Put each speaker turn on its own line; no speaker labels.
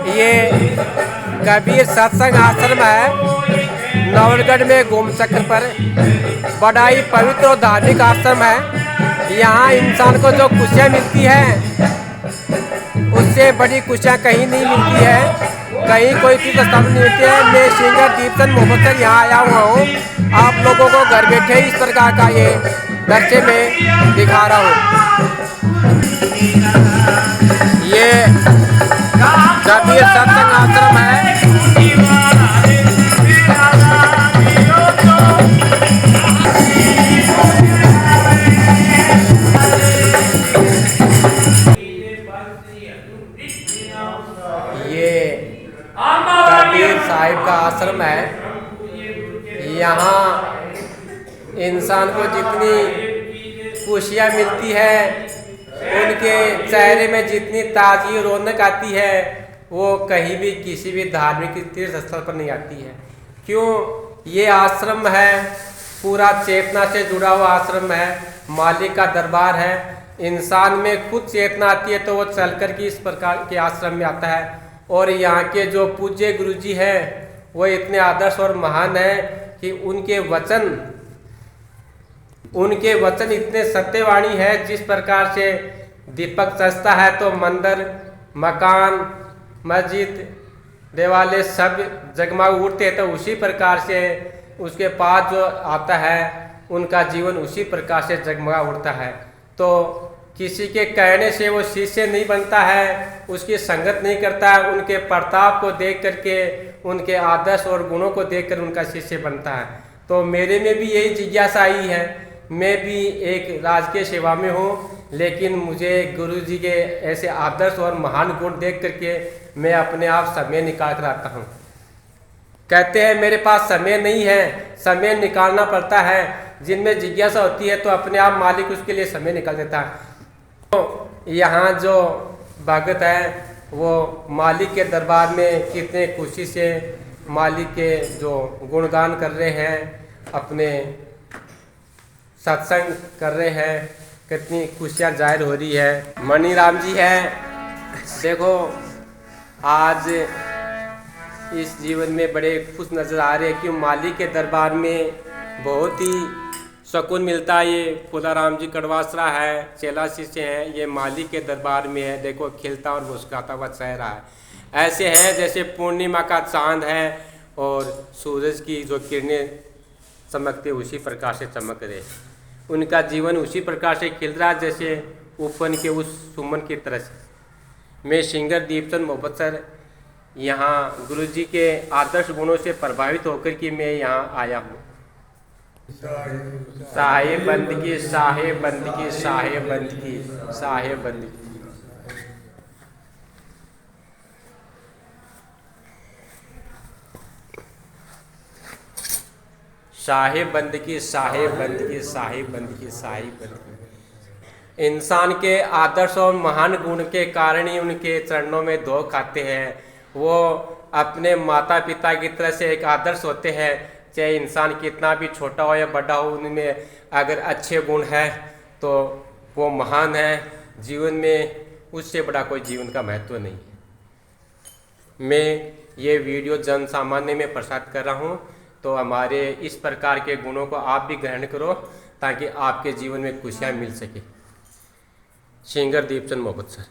ये कबीर सत्संग आश्रम है नवलगढ़ में गोमचक्र पर। बड़ा ही पवित्र और धार्मिक आश्रम है। यहाँ इंसान को जो खुशियाँ मिलती है उससे बड़ी खुशियाँ कहीं नहीं मिलती है, कहीं कोई चीज़ स्थान नहीं मिलती है। मैं सिंगर दीपचंद मोहम्मद सर यहाँ आया हुआ हूँ। आप लोगों को घर बैठे इस प्रकार का ये दृश्य में दिखा रहा हूँ। ये कबीर सत्संग आश्रम है। ये कबीर साहिब का आश्रम है। यहाँ इंसान को जितनी खुशियाँ मिलती है, उनके चेहरे में जितनी ताज़गी रौनक आती है, वो कहीं भी किसी भी धार्मिक तीर्थ स्थल पर नहीं आती है। क्यों? ये आश्रम है पूरा चेतना से जुड़ा हुआ आश्रम है, मालिक का दरबार है। इंसान में खुद चेतना आती है तो वो चलकर के इस प्रकार के आश्रम में आता है। और यहाँ के जो पूज्य गुरुजी हैं वो इतने आदर्श और महान हैं कि उनके वचन इतने सत्यवाणी है। जिस प्रकार से दीपक सजता है तो मंदिर, मकान, मस्जिद, देवालय सब जगमगा उठते हैं, तो उसी प्रकार से उसके पास जो आता है उनका जीवन उसी प्रकार से जगमगा उठता है। तो किसी के कहने से वो शिष्य नहीं बनता है, उसकी संगत नहीं करता है, उनके प्रताप को देख करके, उनके आदर्श और गुणों को देखकर उनका शिष्य बनता है। तो मेरे में भी यही जिज्ञासा आई है। मैं भी एक राजकीय सेवा में हूँ, लेकिन मुझे गुरुजी के ऐसे आदर्श और महान गुण देख करके मैं अपने आप समय निकाल कर आता हूँ। कहते हैं मेरे पास समय नहीं है, समय निकालना पड़ता है। जिनमें जिज्ञासा होती है तो अपने आप मालिक उसके लिए समय निकाल देता है। तो यहाँ जो भगत है वो मालिक के दरबार में कितने खुशी से मालिक के जो गुणगान कर रहे हैं, अपने सत्संग कर रहे हैं, कितनी खुशियाँ जाहिर हो रही है। मणि राम जी हैं, देखो आज इस जीवन में बड़े खुश नज़र आ रहे हैं कि मालिक के दरबार में बहुत ही सुकून मिलता है। ये खुदाराम जी कड़वासरा है, चेला शिष्य हैं, ये मालिक के दरबार में है। देखो खिलता और मुस्कुराता हुआ चेहरा है। ऐसे हैं जैसे पूर्णिमा का चांद है और सूरज की जो किरणें चमकते उसी प्रकार से चमक रहे। उनका जीवन उसी प्रकार से खिल रहा जैसे उपवन के उस सुमन की तरह से। मैं सिंगर दीपचंद मोहम्मद सर यहाँ गुरुजी के आदर्श गुणों से प्रभावित होकर के मैं यहाँ आया हूँ। साहेब बंदगी, साहेब बंदगी, साहेब बंदगी, साहेब बंदगी। साहेब बंदगी, साहेब बंदगी, साहेब बंदगी, साहेब बंदगी। इंसान के आदर्श और महान गुण के कारण ही उनके चरणों में धो खाते हैं। वो अपने माता पिता की तरह से एक आदर्श होते हैं। चाहे इंसान कितना भी छोटा हो या बड़ा हो, उनमें अगर अच्छे गुण है तो वो महान है। जीवन में उससे बड़ा कोई जीवन का महत्व नहीं है। मैं ये वीडियो जन सामान्य में प्रसारित कर रहा हूँ, तो हमारे इस प्रकार के गुणों को आप भी ग्रहण करो ताकि आपके जीवन में खुशियाँ मिल सके। Singer Deepchand Mohammad sir.